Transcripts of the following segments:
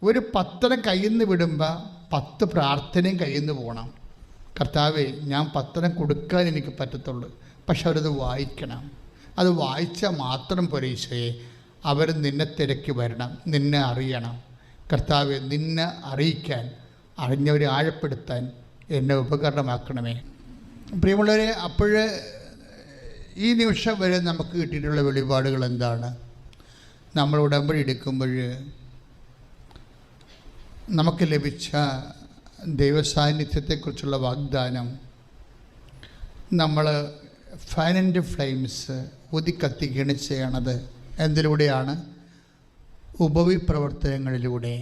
ഒരു പത്രം കയ്യിൽ നിന്ന് വിടുമ്പോൾ 10 പ്രാർത്ഥനയും കയ്യിൽ നിന്ന് പോകണം. കർത്താവേ, ഞാൻ പത്രം കൊടുക്കാൻ എനിക്ക് പറ്റത്തുള്ളൂ, പക്ഷെ അവരത് വായിക്കണം. അത് വായിച്ചാൽ മാത്രം പോരെ ഈശോയെ, അവർ നിന്നെ തിരക്കി വരണം, നിന്നെ അറിയണം. കർത്താവെ, നിന്നെ അറിയിക്കാൻ, അറിഞ്ഞവരെ ആഴപ്പെടുത്താൻ എന്നെ ഉപകരണമാക്കണമേ. പ്രിയമുള്ളവരെ, അപ്പോൾ ഈ നിമിഷം വരെ നമുക്ക് കിട്ടിയിട്ടുള്ള വെളിപാടുകൾ എന്താണ്? നമ്മൾ ഉടമ്പടി എടുക്കുമ്പോൾ നമുക്ക് ലഭിച്ച ദൈവസാന്നിധ്യത്തെക്കുറിച്ചുള്ള വാഗ്ദാനം, നമ്മൾ ഫാൻ ആൻഡ് ഫ്ലെയിംസ് ഊതിക്കത്തിക്കുകയാണ് ചെയ്യണത്. എന്തിലൂടെയാണ്? ഉപവിപ്രവർത്തനങ്ങളിലൂടെ.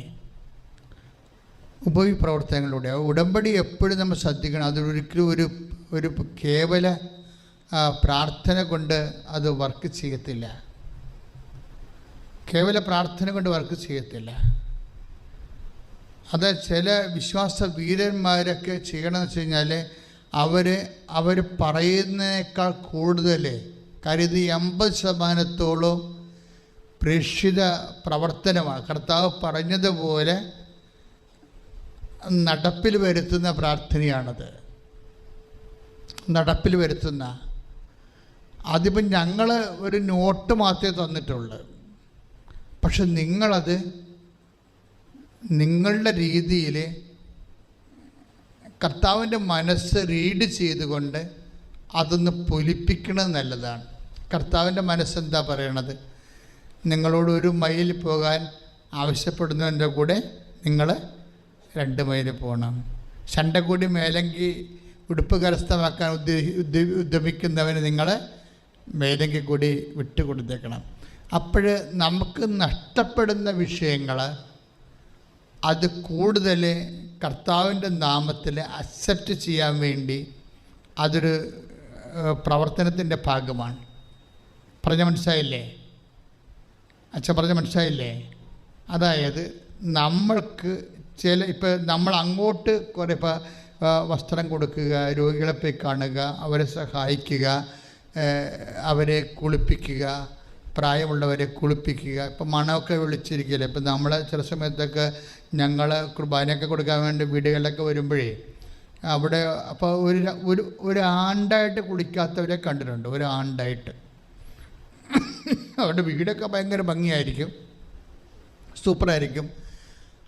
ഉടമ്പടി എപ്പോഴും നമ്മൾ ശ്രദ്ധിക്കണം. അതൊരിക്കലും ഒരു കേവല പ്രാർത്ഥന കൊണ്ട് അത് വർക്ക് ചെയ്യത്തില്ല. അത് ചില വിശ്വാസ വീരന്മാരൊക്കെ ചെയ്യണമെന്ന് വെച്ച് കഴിഞ്ഞാൽ അവർ പറയുന്നതിനേക്കാൾ കൂടുതൽ, കാര്യം ഇത് 80% പ്രേക്ഷിത പ്രവർത്തനമാണ്. കർത്താവ് പറഞ്ഞതുപോലെ നടപ്പിൽ വരുത്തുന്ന പ്രാർത്ഥനയാണത്. അതിപ്പം ഞങ്ങൾ ഒരു നോട്ട് മാത്രമേ തന്നിട്ടുള്ളൂ, പക്ഷെ നിങ്ങളത് നിങ്ങളുടെ രീതിയിൽ കർത്താവിൻ്റെ മനസ്സ് റീഡ് ചെയ്തുകൊണ്ട് അതൊന്ന് പൊലിപ്പിക്കണത് നല്ലതാണ്. കർത്താവിൻ്റെ മനസ്സെന്താ പറയണത്? നിങ്ങളോട് 1 മൈൽ പോകാൻ ആവശ്യപ്പെടുന്നതിൻ്റെ കൂടെ നിങ്ങൾ 2 മൈൽ പോകണം. ശണ്ടക്കൂടി മേലങ്കി ഉടുപ്പ് കരസ്ഥമാക്കാൻ ഉദ്യമിക്കുന്നവന് നിങ്ങൾ മേലങ്കി കൂടി വിട്ടുകൊടുത്തേക്കണം. അപ്പോൾ നമുക്ക് നഷ്ടപ്പെടുന്ന വിഷയങ്ങൾ അത് കൂടുതൽ കർത്താവിൻ്റെ നാമത്തിൽ അക്സെപ്റ്റ് ചെയ്യാൻ വേണ്ടി അതൊരു പ്രവർത്തനത്തിൻ്റെ ഭാഗമാണ്. പറഞ്ഞ മനസ്സിലായില്ലേ? അതായത് നമ്മൾക്ക് ഇപ്പോൾ നമ്മൾ അങ്ങോട്ട് കുറേ വസ്ത്രം കൊടുക്കുക, രോഗികളെ പോയി കാണുക, അവരെ സഹായിക്കുക, അവരെ കുളിപ്പിക്കുക, പ്രായമുള്ളവരെ കുളിപ്പിക്കുക. ഇപ്പം മണമൊക്കെ വിളിച്ചിരിക്കില്ല. ഇപ്പം നമ്മൾ ചില സമയത്തൊക്കെ ഞങ്ങൾ കുർബാനയൊക്കെ കൊടുക്കാൻ വേണ്ടി വീടുകളിലൊക്കെ വരുമ്പോഴേ അവിടെ അപ്പോൾ ഒരു ആണ്ടായിട്ട് കുളിക്കാത്തവരെ കണ്ടിട്ടുണ്ട്. ഒരു ആണ്ടായിട്ട് അവരുടെ വീടൊക്കെ ഭയങ്കര ഭംഗിയായിരിക്കും, സൂപ്പറായിരിക്കും.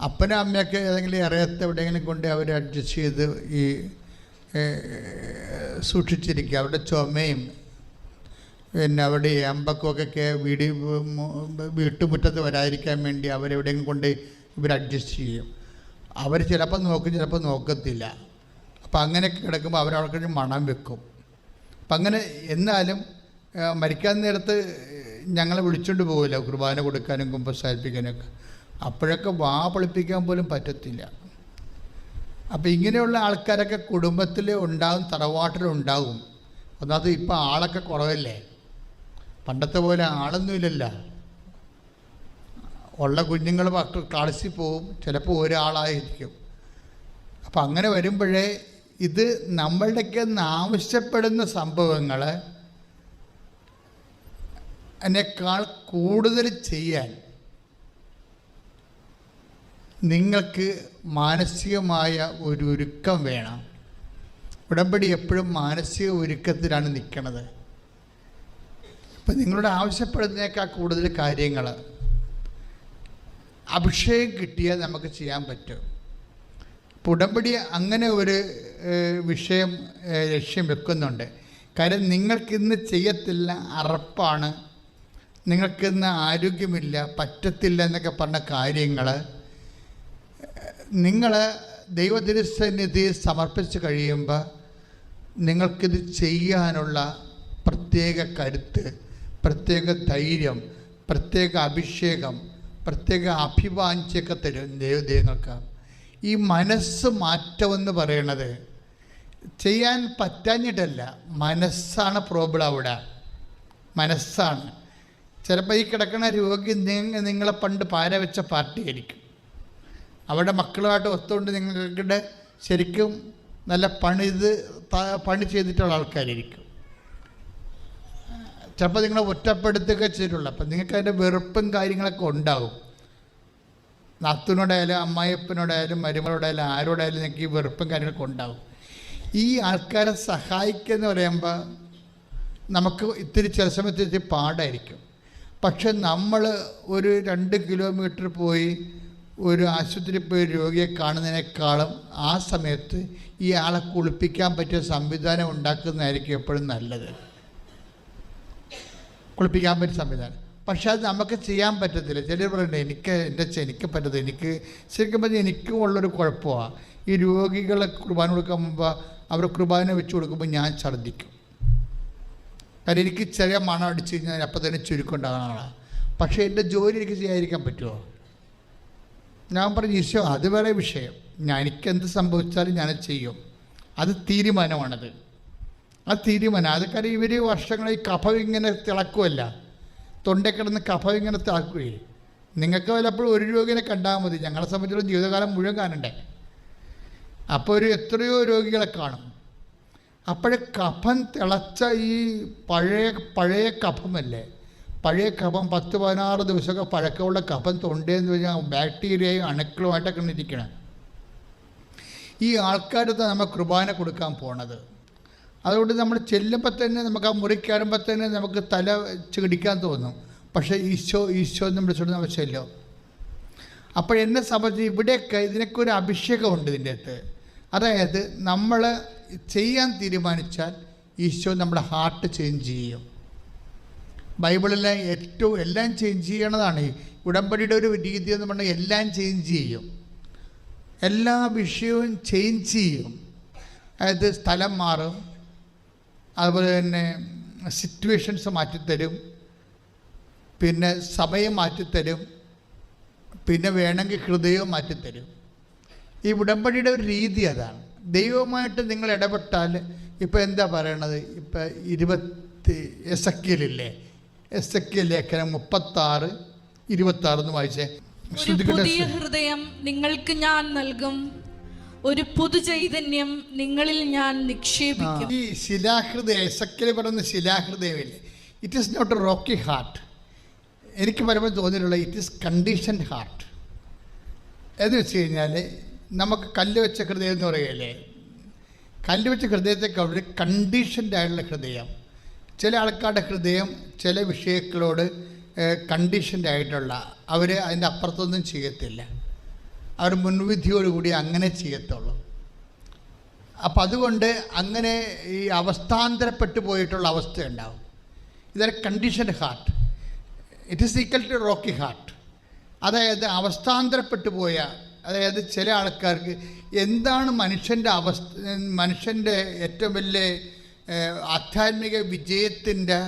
അപ്പനും അമ്മയൊക്കെ ഏതെങ്കിലും ഇറയത്ത് എവിടെയെങ്കിലും കൊണ്ട് അവരെ അഡ്ജസ്റ്റ് ചെയ്ത് ഈ സൂക്ഷിച്ചിരിക്കുക. അവരുടെ ചുമയും പിന്നെ അവിടെ അമ്പക്കമൊക്കെ വീട്ടുമുറ്റത്ത് വരാതിരിക്കാൻ വേണ്ടി അവരെവിടെയെങ്കിലും കൊണ്ട് ഇവർ അഡ്ജസ്റ്റ് ചെയ്യും. അവർ ചിലപ്പോൾ നോക്കും, ചിലപ്പോൾ നോക്കത്തില്ല. അപ്പം അങ്ങനെയൊക്കെ കിടക്കുമ്പോൾ അവരവിടെ മണം വെക്കും. അപ്പം അങ്ങനെ എന്നാലും മരിക്കാൻ നേരത്ത് ഞങ്ങളെ വിളിച്ചുകൊണ്ട് പോകില്ല കുർബാന കൊടുക്കാനും കുമ്പസാരിപ്പിക്കാനൊക്കെ. അപ്പോഴൊക്കെ വാ പൊളിപ്പിക്കാൻ പോലും പറ്റത്തില്ല. അപ്പോൾ ഇങ്ങനെയുള്ള ആൾക്കാരൊക്കെ കുടുംബത്തിൽ ഉണ്ടാകും, തറവാട്ടിലുണ്ടാകും. ഒന്നാമത് ഇപ്പം ആളൊക്കെ കുറവല്ലേ, പണ്ടത്തെ പോലെ ആളൊന്നുമില്ലല്ലോ. ഉള്ള കുഞ്ഞുങ്ങൾ കളിച്ച് പോവും, ചിലപ്പോൾ ഒരാളായിരിക്കും. അപ്പം അങ്ങനെ വരുമ്പോഴേ ഇത് നമ്മളുടെയൊക്കെ ആവശ്യപ്പെടുന്ന സംഭവങ്ങൾ അതിനേക്കാൾ കൂടുതൽ ചെയ്യാൻ നിങ്ങൾക്ക് മാനസികമായ ഒരു ഒരുക്കം വേണം. ഉടമ്പടി എപ്പോഴും മാനസിക ഒരുക്കത്തിലാണ് നിൽക്കുന്നത്. അപ്പം നിങ്ങളുടെ ആവശ്യപ്പെടുന്നതിനേക്കാൾ കൂടുതൽ കാര്യങ്ങൾ അഭിഷേകം കിട്ടിയാൽ നമുക്ക് ചെയ്യാൻ പറ്റും. ഇപ്പോൾ ഉടമ്പടി അങ്ങനെ ഒരു വിഷയം ലക്ഷ്യം വെക്കുന്നുണ്ട്. കാര്യം നിങ്ങൾക്കിന്ന് ചെയ്യത്തില്ല, അറപ്പാണ്, നിങ്ങൾക്കിന്ന് ആരോഗ്യമില്ല, പറ്റത്തില്ല എന്നൊക്കെ പറഞ്ഞ കാര്യങ്ങൾ നിങ്ങൾ ദൈവതിരുസന്നിധി സമർപ്പിച്ച് കഴിയുമ്പോൾ നിങ്ങൾക്കിത് ചെയ്യാനുള്ള പ്രത്യേക കരുത്ത്, പ്രത്യേക ധൈര്യം, പ്രത്യേക അഭിഷേകം, പ്രത്യേക അഭിവാഞ്ചയൊക്കെ തരും ദൈവങ്ങൾക്ക്. ഈ മനസ്സ് മാറ്റമെന്ന് പറയണത് ചെയ്യാൻ പറ്റാഞ്ഞിട്ടല്ല, മനസ്സാണ് പ്രോബ്ലം. അവിടെ മനസ്സാണ്. ചിലപ്പോൾ ഈ കിടക്കുന്ന രോഗി നിങ്ങളെ പണ്ട് പാര വെച്ച പാർട്ടിയായിരിക്കും. അവരുടെ മക്കളുമായിട്ട് ഒത്തുകൊണ്ട് നിങ്ങളുടെ ശരിക്കും നല്ല പണി ചെയ്തിട്ടുള്ള ആൾക്കാരായിരിക്കും. ചിലപ്പോൾ നിങ്ങളെ ഒറ്റപ്പെടുത്തുക ചെയ്തിട്ടുള്ളൂ. അപ്പം നിങ്ങൾക്ക് അതിൻ്റെ വെറുപ്പും കാര്യങ്ങളൊക്കെ ഉണ്ടാകും. നാത്തൂനോടായാലും അമ്മായിയപ്പനോടായാലും മരുമകളോടായാലും ആരോടായാലും നിങ്ങൾക്ക് ഈ വെറുപ്പും കാര്യങ്ങളൊക്കെ ഉണ്ടാവും. ഈ ആൾക്കാരെ സഹായിക്കുക എന്ന് പറയുമ്പോൾ നമുക്ക് ഇത്തിരി ചില സമയത്ത് ഇത്തിരി പാടായിരിക്കും. പക്ഷെ നമ്മൾ ഒരു 2 കിലോമീറ്റർ പോയി ഒരു ആശുപത്രിയിൽ പോയി രോഗിയെ കാണുന്നതിനേക്കാളും ആ സമയത്ത് ഈ ആളെ കുളിപ്പിക്കാൻ പറ്റിയ സംവിധാനം ഉണ്ടാക്കുന്നതായിരിക്കും എപ്പോഴും നല്ലത്. കുളിപ്പിക്കാൻ പറ്റിയ സംവിധാനം. പക്ഷെ അത് നമുക്ക് ചെയ്യാൻ പറ്റത്തില്ല. ചിലർ പറയുന്നത് എനിക്ക് പറ്റത്തില്ല. എനിക്ക് ശരിക്കും പറഞ്ഞാൽ എനിക്കും ഉള്ളൊരു കുഴപ്പമാണ്. ഈ രോഗികളെ കുർബാന കൊടുക്കാൻ മുമ്പ് അവർ കുർബാന വെച്ച് കൊടുക്കുമ്പോൾ ഞാൻ ഛർദ്ദിക്കും. കാരണം എനിക്ക് ചെറിയ മണം അടിച്ച് കഴിഞ്ഞാൽ അപ്പം തന്നെ ചുരുക്കമുണ്ടാകുന്ന. പക്ഷേ എൻ്റെ ജോലി എനിക്ക് ചെയ്യാതിരിക്കാൻ പറ്റുമോ? ഞാൻ പറഞ്ഞു ഈശോ അത് വേറെ വിഷയം, എനിക്കെന്ത് സംഭവിച്ചാലും ഞാനത് ചെയ്യും. അത് തീരുമാനമാണത്. ആ തീരുമാനം അത് കാര്യം ഇവർ വർഷങ്ങളായി കഫം ഇങ്ങനെ തിളക്കുമല്ല, തൊണ്ടയിൽ കിടന്ന് കഫം ഇങ്ങനെ തിളക്കുകയെ. നിങ്ങൾക്ക് വല്ലപ്പോഴും ഒരു രോഗിനെ കണ്ടാൽ മതി. ഞങ്ങളെ സംബന്ധിച്ചിടത്തോളം ജീവിതകാലം മുഴുവൻ കാണണ്ടേ. അപ്പോൾ എത്രയോ രോഗികളെ കാണും. അപ്പോഴേ കഫം തിളച്ച ഈ പഴയ കഫമല്ലേ, പഴയ കഫം 10-16 ദിവസമൊക്കെ പഴക്കമുള്ള കഫം തൊണ്ടയെന്ന് പറഞ്ഞാൽ ബാക്ടീരിയയും അണുക്കളുമായിട്ടൊക്കെ ഇരിക്കണം. ഈ ആൾക്കാരത്ത് നമ്മൾ കുർബാന കൊടുക്കാൻ പോണത്. അതുകൊണ്ട് നമ്മൾ ചെല്ലുമ്പോൾ തന്നെ നമുക്ക് ആ മുറി കയറുമ്പോൾ തന്നെ നമുക്ക് തല ചിടിക്കാൻ തോന്നും. പക്ഷേ ഈശോ എന്ന് വിളിച്ചുകൊണ്ട് നമ്മൾ ചെല്ലും. അപ്പോഴെന്നെ സംബന്ധിച്ച് ഇവിടെയൊക്കെ ഇതിനൊക്കെ ഒരു അഭിഷേകമുണ്ട് ഇതിൻ്റെ അകത്ത്. അതായത് നമ്മൾ ചെയ്യാൻ തീരുമാനിച്ചാൽ ഈശോ നമ്മുടെ ഹാർട്ട് ചേഞ്ച് ചെയ്യും. ബൈബിളിലെ എല്ലാം ചേഞ്ച് ചെയ്യണതാണ്. ഈ ഉടമ്പടിയുടെ ഒരു രീതി എന്ന് പറഞ്ഞാൽ എല്ലാം ചേഞ്ച് ചെയ്യും. എല്ലാ വിഷയവും ചേഞ്ച് ചെയ്യും. അതായത് സ്ഥലം മാറും, അതുപോലെ തന്നെ സിറ്റുവേഷൻസ് മാറ്റിത്തരും, പിന്നെ സമയം മാറ്റിത്തരും, പിന്നെ വേണമെങ്കിൽ ഹൃദയവും മാറ്റിത്തരും. ഈ ഉടമ്പടിയുടെ ഒരു രീതി അതാണ്. ദൈവവുമായിട്ട് നിങ്ങൾ ഇടപെട്ടാൽ ഇപ്പോൾ എന്താ പറയണത്? ഇപ്പം എസെക്കിയലില്ലേ, എസെക്കിയൽ ലേഖനം 36:26 എന്ന് വായിച്ചേ. പുതിയ ഹൃദയം നിങ്ങൾക്ക് ഞാൻ നൽകും, ഒരു പുതു ചൈതന്യം നിങ്ങളിൽ ഞാൻ നിക്ഷേപിക്കും. ഈ ശിലാഹൃദയം, എസെക്കിയൽ പറയുന്ന ശിലാഹൃദയമില്ലേ, it is not a rocky heart. എനിക്ക് പലപ്പോഴും തോന്നിയിട്ടുള്ള ഇറ്റ് ഈസ് കണ്ടീഷൻഡ് ഹാർട്ട്. എന്ന് വെച്ച് കഴിഞ്ഞാൽ നമുക്ക് കല്ല് വെച്ച ഹൃദയം എന്ന് പറയുകയല്ലേ, കല്ല് വെച്ച ഹൃദയത്തെക്കാൾ കണ്ടീഷൻഡ് ആയിട്ടുള്ള ഹൃദയം. ചില ആൾക്കാരുടെ ഹൃദയം ചില വിഷയങ്ങളോട് കണ്ടീഷൻഡ് ആയിട്ടുള്ള, അവർ അതിൻ്റെ അപ്പുറത്തൊന്നും ചെയ്യത്തില്ല. അവർ മുൻവിധിയോടുകൂടി അങ്ങനെ ചെയ്യത്തുള്ളൂ. അപ്പം അതുകൊണ്ട് അങ്ങനെ ഈ അവസ്ഥാന്തരപ്പെട്ടു പോയിട്ടുള്ള അവസ്ഥയുണ്ടാവും. ഇതൊരു conditioned heart. It is equal to rocky heart. അതായത് അവസ്ഥാന്തരപ്പെട്ടു പോയ, അതായത് ചില ആൾക്കാർക്ക് എന്താണ് മനുഷ്യൻ്റെ ഏറ്റവും വലിയ ആധ്യാത്മിക വിജയത്തിൻ്റെ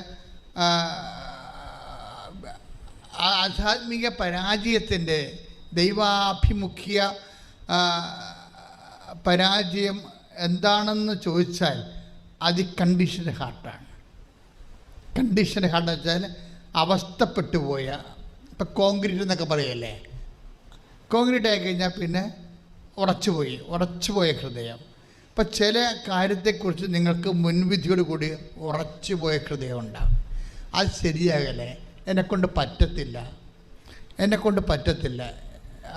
ആധ്യാത്മിക പരാജയത്തിൻ്റെ ദൈവാഭിമുഖ്യ പരാജയം എന്താണെന്ന് ചോദിച്ചാൽ അത് കണ്ടീഷൻഡ് ഹാർട്ടാണ്. കണ്ടീഷൻഡ് ഹാർട്ട് വെച്ചാൽ അവസ്ഥപ്പെട്ടു പോയ, ഇപ്പം കോൺക്രീറ്റ് എന്നൊക്കെ പറയുമല്ലേ, കോൺക്രീറ്റ് ആയിക്കഴിഞ്ഞാൽ പിന്നെ ഉറച്ചുപോയ ഹൃദയം. അപ്പം ചില കാര്യത്തെക്കുറിച്ച് നിങ്ങൾക്ക് മുൻവിധിയോട് കൂടി ഉറച്ചുപോയ ഹൃദയം ഉണ്ടാകും. അത് ശരിയാകല്ലേ, എന്നെക്കൊണ്ട് പറ്റത്തില്ല,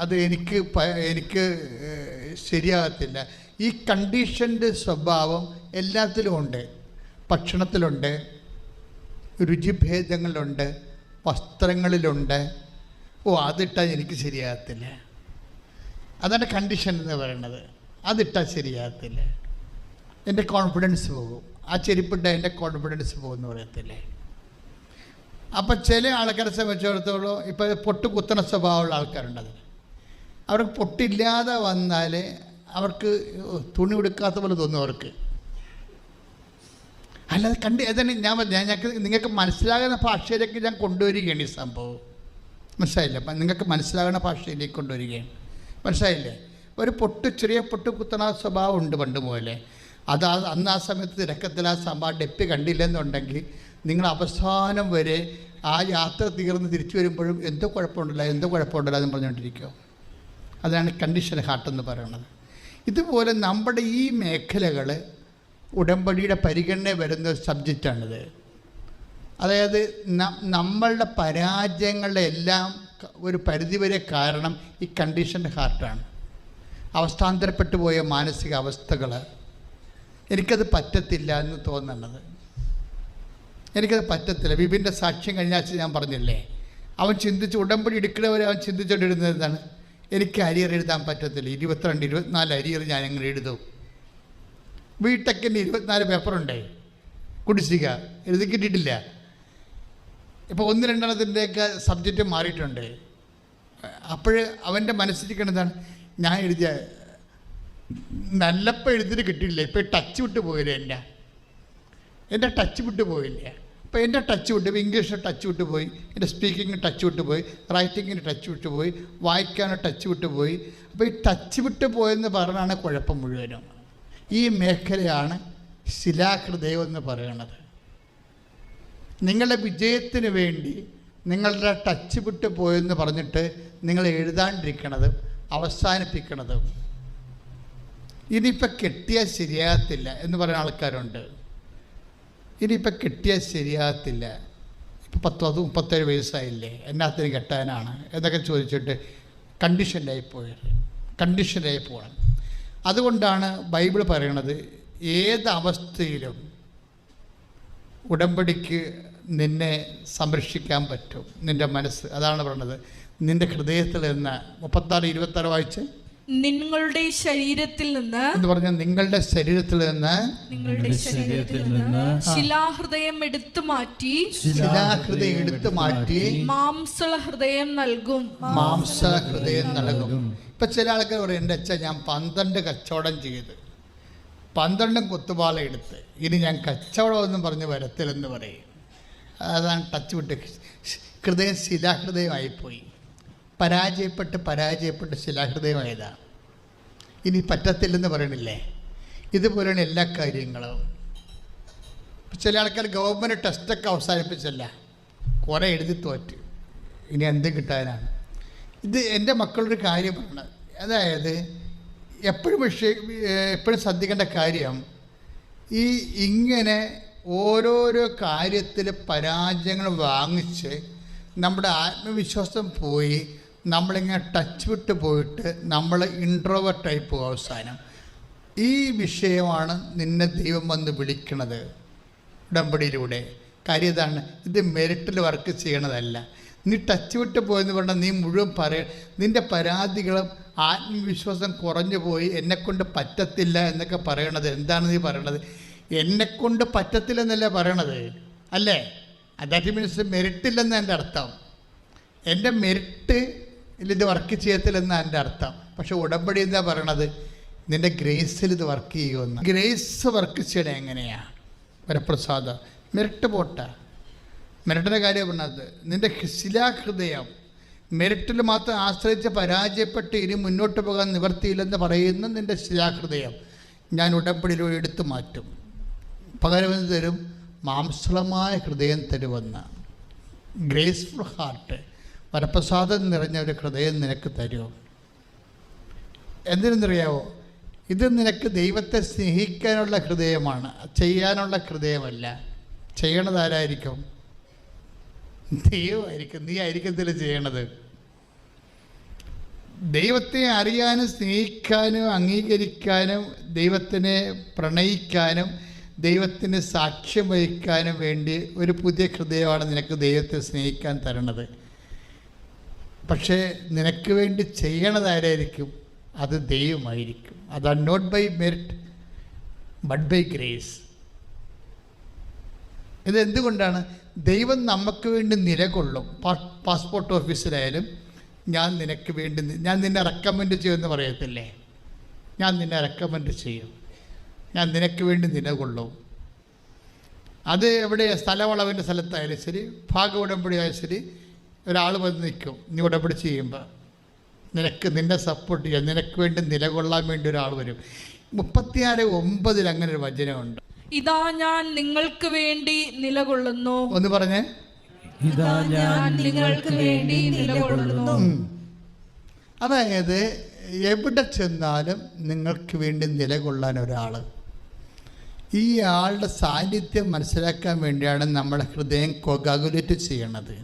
അത് എനിക്ക് ശരിയാകത്തില്ല. ഈ കണ്ടീഷൻ്റെ സ്വഭാവം എല്ലാത്തിലും ഉണ്ട്. ഭക്ഷണത്തിലുണ്ട്, രുചിഭേദങ്ങളിലുണ്ട്, വസ്ത്രങ്ങളിലുണ്ട്. അതിട്ടാൽ എനിക്ക് ശരിയാകത്തില്ല. അതാണ് കണ്ടീഷൻ എന്ന് പറയുന്നത്. അതിട്ടാൽ ശരിയാകത്തില്ല, എൻ്റെ കോൺഫിഡൻസ് പോകും. ആ ചെരുപ്പിട്ടാൽ എൻ്റെ കോൺഫിഡൻസ് പോകുമെന്ന് പറയത്തില്ലേ. അപ്പം ചില ആൾക്കാരെ സംബന്ധിച്ചിടത്തോളം ഇപ്പോൾ പൊട്ട് കുത്തണ സ്വഭാവമുള്ള ആൾക്കാരുണ്ട്. അതിന് അവർക്ക് പൊട്ടില്ലാതെ വന്നാൽ അവർക്ക് തുണി എടുക്കാത്ത പോലെ തോന്നും അവർക്ക്. അല്ലാതെ അതാണ് നിങ്ങൾക്ക് മനസ്സിലാകുന്ന ഭാഷയിലേക്ക് ഞാൻ കൊണ്ടുവരികയാണ് ഈ സംഭവം. മനസ്സിലായില്ലേ? അപ്പം നിങ്ങൾക്ക് മനസ്സിലാകുന്ന ഭാഷയിലേക്ക് കൊണ്ടുവരികയാണ്. മനസ്സിലായില്ലേ? ഒരു ചെറിയ പൊട്ട് കുത്തണ സ്വഭാവം ഉണ്ട് പണ്ട് പോലെ. അന്ന് ആ സമയത്ത് തിരക്കത്തിൽ ആ സംഭവം ഡെപ്പി കണ്ടില്ലെന്നുണ്ടെങ്കിൽ നിങ്ങൾ അവസാനം വരെ ആ യാത്ര തീർന്ന് തിരിച്ചു വരുമ്പോഴും എന്തോ കുഴപ്പമുണ്ടല്ലോ എന്ന് പറഞ്ഞുകൊണ്ടിരിക്കുക. അതാണ് കണ്ടീഷൻ ഹാർട്ട് എന്ന് പറയുന്നത്. ഇതുപോലെ നമ്മുടെ ഈ മേഖലകൾ ഉടമ്പടിയുടെ പരിഗണന വരുന്ന സബ്ജക്റ്റാണിത്. അതായത് നമ്മളുടെ പരാജയങ്ങളുടെ എല്ലാം ഒരു പരിധിവരെ കാരണം ഈ കണ്ടീഷൻ്റെ ഹാർട്ടാണ്. അവസ്ഥാന്തരപ്പെട്ടു പോയ മാനസിക അവസ്ഥകൾ. എനിക്കത് പറ്റത്തില്ല എന്ന് തോന്നുന്നത്, എനിക്കത് പറ്റത്തില്ല. ബിബിൻ്റെ സാക്ഷ്യം കഴിഞ്ഞ ആഴ്ച ഞാൻ പറഞ്ഞില്ലേ, അവൻ ചിന്തിച്ച് ഉടമ്പടി എടുക്കുന്നവരെ അവൻ ചിന്തിച്ചുകൊണ്ടിരുന്നത് എന്താണ്? എനിക്ക് അരിയർ എഴുതാൻ പറ്റത്തില്ല, 22, 24 അരിയർ ഞാൻ എങ്ങനെ എഴുതും? ബിടെക്കിൻ്റെ 24 പേപ്പറുണ്ടേ, കുടിശ്ശിക എഴുതി കിട്ടിയിട്ടില്ല. ഇപ്പോൾ 1-2 സബ്ജക്റ്റ് മാറിയിട്ടുണ്ട്. അപ്പോൾ അവൻ്റെ മനസ്സിലിരിക്കണതാണ്, ഞാൻ എഴുതിയ നല്ലപ്പോൾ എഴുതിയിട്ട് കിട്ടിയില്ല, ഇപ്പോൾ ടച്ച് വിട്ട് പോയില്ലേ, എൻ്റെ ടച്ച് വിട്ട് പോയില്ലേ. അപ്പോൾ എൻ്റെ ടച്ച് വിട്ട് പോയി, ഇംഗ്ലീഷിന് ടച്ച് വിട്ട് പോയി, എൻ്റെ സ്പീക്കിങ്ങിന് ടച്ച് വിട്ട് പോയി, റൈറ്റിങ്ങിന് ടച്ച് വിട്ട് പോയി, വായിക്കാനോ ടച്ച് വിട്ട് പോയി. അപ്പോൾ ഈ ടച്ച് വിട്ട് പോയെന്ന് പറഞ്ഞാണ് കുഴപ്പം മുഴുവനും. ഈ മേഖലയാണ് ശിലാഹൃദയം എന്ന് പറയുന്നത്. നിങ്ങളുടെ വിജയത്തിന് വേണ്ടി നിങ്ങളുടെ ടച്ച് വിട്ട് പോയെന്ന് പറഞ്ഞിട്ട് നിങ്ങൾ എഴുതാണ്ടിരിക്കണത്, അവസാനിപ്പിക്കണത്. ഇനിയിപ്പോൾ കെട്ടിയാൽ ശരിയാകത്തില്ല എന്ന് പറയുന്ന ആൾക്കാരുണ്ട്. ഇനിയിപ്പോൾ കെട്ടിയാൽ ശരിയാകത്തില്ല, ഇപ്പോൾ 37 വയസ്സായില്ലേ, എന്നാത്തിന് കെട്ടാനാണ് എന്നൊക്കെ ചോദിച്ചിട്ട് കണ്ടീഷനിലായി പോകണം. അതുകൊണ്ടാണ് ബൈബിൾ പറയണത്, ഏത് അവസ്ഥയിലും ഉടമ്പടിക്ക് നിന്നെ സംരക്ഷിക്കാൻ പറ്റും, നിൻ്റെ മനസ്സ്. അതാണ് പറയുന്നത്, നിൻ്റെ ഹൃദയത്തിൽ നിന്ന്. 36-26 വായിച്ച്, നിങ്ങളുടെ ശരീരത്തിൽ നിന്ന് എന്ന് പറഞ്ഞാൽ നിങ്ങളുടെ ശരീരത്തിൽ നിന്ന് ശിലാഹൃദയം എടുത്തു മാറ്റി മാംസഹൃദയം നൽകും. ഇപ്പം ചില ആൾക്കാർ പറയും, എൻ്റെ അച്ഛൻ ഞാൻ 12 കച്ചവടം ചെയ്ത് 12 കുത്തുപാല എടുത്ത് ഇനി ഞാൻ കച്ചവടമൊന്നും പറഞ്ഞ് വരത്തില്ലെന്ന് പറയും. അതാണ് ടച്ച് വിട്ട് ഹൃദയം ശിലാഹൃദയമായിപ്പോയി. പരാജയപ്പെട്ട് ശിലാഹൃദയമായതാണ്. ഇനി പറ്റത്തില്ലെന്ന് പറയണില്ലേ. ഇതുപോലെയാണ് എല്ലാ കാര്യങ്ങളും. ചില ആൾക്കാർ ഗവൺമെൻറ് ടെസ്റ്റൊക്കെ അവസാനിപ്പിച്ചല്ല, കുറേ എഴുതി തോറ്റ്, ഇനി എന്ത് കിട്ടാനാണ്. ഇത് എൻ്റെ മക്കളൊരു കാര്യം പറയണത്, അതായത് എപ്പോഴും ശ്രദ്ധിക്കേണ്ട കാര്യം, ഇങ്ങനെ ഓരോരോ കാര്യത്തിൽ പരാജയങ്ങൾ വാങ്ങിച്ച് നമ്മുടെ ആത്മവിശ്വാസം പോയി നമ്മളിങ്ങനെ ടച്ച് വിട്ട് പോയിട്ട് നമ്മൾ ഇൻട്രോവേർട്ടായി പോകും. അവസാനം ഈ വിഷയമാണ് നിന്നെ ദൈവം വന്ന് വിളിക്കണത് ഉടമ്പടിയിലൂടെ. കാര്യം ഇതാണ്, ഇത് മെറിറ്റിൽ വർക്ക് ചെയ്യണതല്ല. നീ ടച്ച് വിട്ട് പോയെന്ന് പറഞ്ഞാൽ നീ മുഴുവൻ നിൻ്റെ പരാതികളും ആത്മവിശ്വാസം കുറഞ്ഞു പോയി, എന്നെക്കൊണ്ട് പറ്റത്തില്ല എന്നൊക്കെ പറയണത്. എന്താണ് നീ പറയണത്? എന്നെക്കൊണ്ട് പറ്റത്തില്ലെന്നല്ലേ പറയണത്, അല്ലേ? ദാറ്റ് മീൻസ് മെറിറ്റില്ലെന്ന് എൻ്റെ അർത്ഥം. എൻ്റെ മെറിറ്റ് ഇത് വർക്ക് ചെയ്യത്തില്ലെന്നാണ് എൻ്റെ അർത്ഥം. പക്ഷെ ഉടമ്പടി എന്താ പറയണത്? നിൻ്റെ ഗ്രേസിൽ ഇത് വർക്ക് ചെയ്യുമെന്ന്. ഗ്രേസ് വർക്ക് ചെയ്യണേ എങ്ങനെയാണ്? വരപ്രസാദം മെറിറ്റ് പോട്ട, മെറിറ്റിൻ്റെ കാര്യം പറഞ്ഞത്. നിൻ്റെ ശിലാഹൃദയം മെറിറ്റിൽ മാത്രം ആശ്രയിച്ച് പരാജയപ്പെട്ട് ഇനി മുന്നോട്ട് പോകാൻ നിവർത്തിയില്ലെന്ന് പറയുന്ന നിൻ്റെ ശിലാഹൃദയം ഞാൻ ഉടമ്പടിയിലൂടെ എടുത്തു മാറ്റും. പകരം തരും, മാംസളമായ ഹൃദയം തരുമെന്ന്. ഗ്രേസ്ഫുൾ ഹാർട്ട്, വരപ്രസാദം നിറഞ്ഞ ഒരു ഹൃദയം നിനക്ക് തരും. എന്തിനെന്നറിയാവോ? ഇത് നിനക്ക് ദൈവത്തെ സ്നേഹിക്കാനുള്ള ഹൃദയമാണ്, ചെയ്യാനുള്ള ഹൃദയമല്ല. ചെയ്യണത് ആരായിരിക്കും? ദൈവമായിരിക്കും. നീ ആയിരിക്കത്തില്ല ചെയ്യണത്. ദൈവത്തെ അറിയാനും സ്നേഹിക്കാനും അംഗീകരിക്കാനും ദൈവത്തിനെ പ്രണയിക്കാനും ദൈവത്തിന് സാക്ഷ്യം വഹിക്കാനും വേണ്ടി ഒരു പുതിയ ഹൃദയമാണ് നിനക്ക് ദൈവത്തെ സ്നേഹിക്കാൻ തരണത്. പക്ഷേ നിനക്ക് വേണ്ടി ചെയ്യണതാരായിരിക്കും? അത് ദൈവമായിരിക്കും. അതാണ് not by merit but by grace. ഇതെന്തുകൊണ്ടാണ്? ദൈവം നമുക്ക് വേണ്ടി നിലകൊള്ളും. പാസ്പോർട്ട് ഓഫീസിലായാലും ഞാൻ നിനക്ക് വേണ്ടി, ഞാൻ നിന്നെ റെക്കമെൻഡ് ചെയ്യുമെന്ന് പറയത്തില്ലേ? ഞാൻ നിന്നെ റെക്കമെൻഡ് ചെയ്യും, ഞാൻ നിനക്ക് വേണ്ടി നിലകൊള്ളും. അത് എവിടെ? സ്ഥലവളവിൻ്റെ സ്ഥലത്തായാലും ശരി, ഭാഗ ഉടമ്പടി ആയാലും ശരി, ഒരാൾ വന്ന് നിൽക്കും. നീ ഉടമ്പടി ചെയ്യുമ്പോൾ നിന്നെ സപ്പോർട്ട് ചെയ്യാൻ, നിനക്ക് വേണ്ടി നിലകൊള്ളാൻ വേണ്ടി ഒരാൾ വരും. 36:9 അങ്ങനെ ഒരു വചനമുണ്ട്. ഇതാ ഞാൻ നിങ്ങൾക്ക് വേണ്ടി നിലകൊള്ളുന്നു. ഒന്ന് പറഞ്ഞേ, ഇതാ ഞാൻ നിങ്ങൾക്ക് വേണ്ടി നിലകൊള്ളുന്നു. അതായത് എവിടെ ചെന്നാലും നിങ്ങൾക്ക് വേണ്ടി നിലകൊള്ളാൻ ഒരാൾ. ഈ ആളുടെ സാന്നിധ്യം മനസ്സിലാക്കാൻ വേണ്ടിയാണ് നമ്മുടെ ഹൃദയം കൊഗാഗുലേറ്റ് ചെയ്യണത്.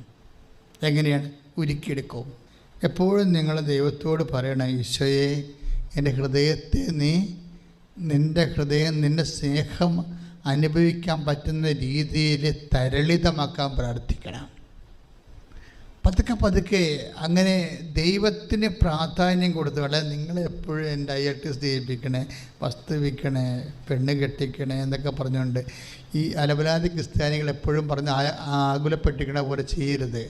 എങ്ങനെയാണ്? ഉരുക്കിയെടുക്കും. എപ്പോഴും നിങ്ങൾ ദൈവത്തോട് പറയണം, ഈശോയെ എൻ്റെ ഹൃദയത്തെ നിൻ്റെ ഹൃദയം നിൻ്റെ സ്നേഹം അനുഭവിക്കാൻ പറ്റുന്ന രീതിയിൽ തരളിതമാക്കാൻ പ്രാർത്ഥിക്കണം. പതുക്കെ അങ്ങനെ ദൈവത്തിന് പ്രാധാന്യം കൊടുത്തു. അല്ല നിങ്ങളെപ്പോഴും എൻ്റെ IELTS ജയിപ്പിക്കണേ, വസ്തു വിൽക്കണേ, പെണ്ണ് കെട്ടിക്കണേ എന്നൊക്കെ പറഞ്ഞുകൊണ്ട് ഈ അലബലാദി ക്രിസ്ത്യാനികൾ എപ്പോഴും പറഞ്ഞ് ആകുലപ്പെട്ടിക്കണ പോലെ ചെയ്യരുത്.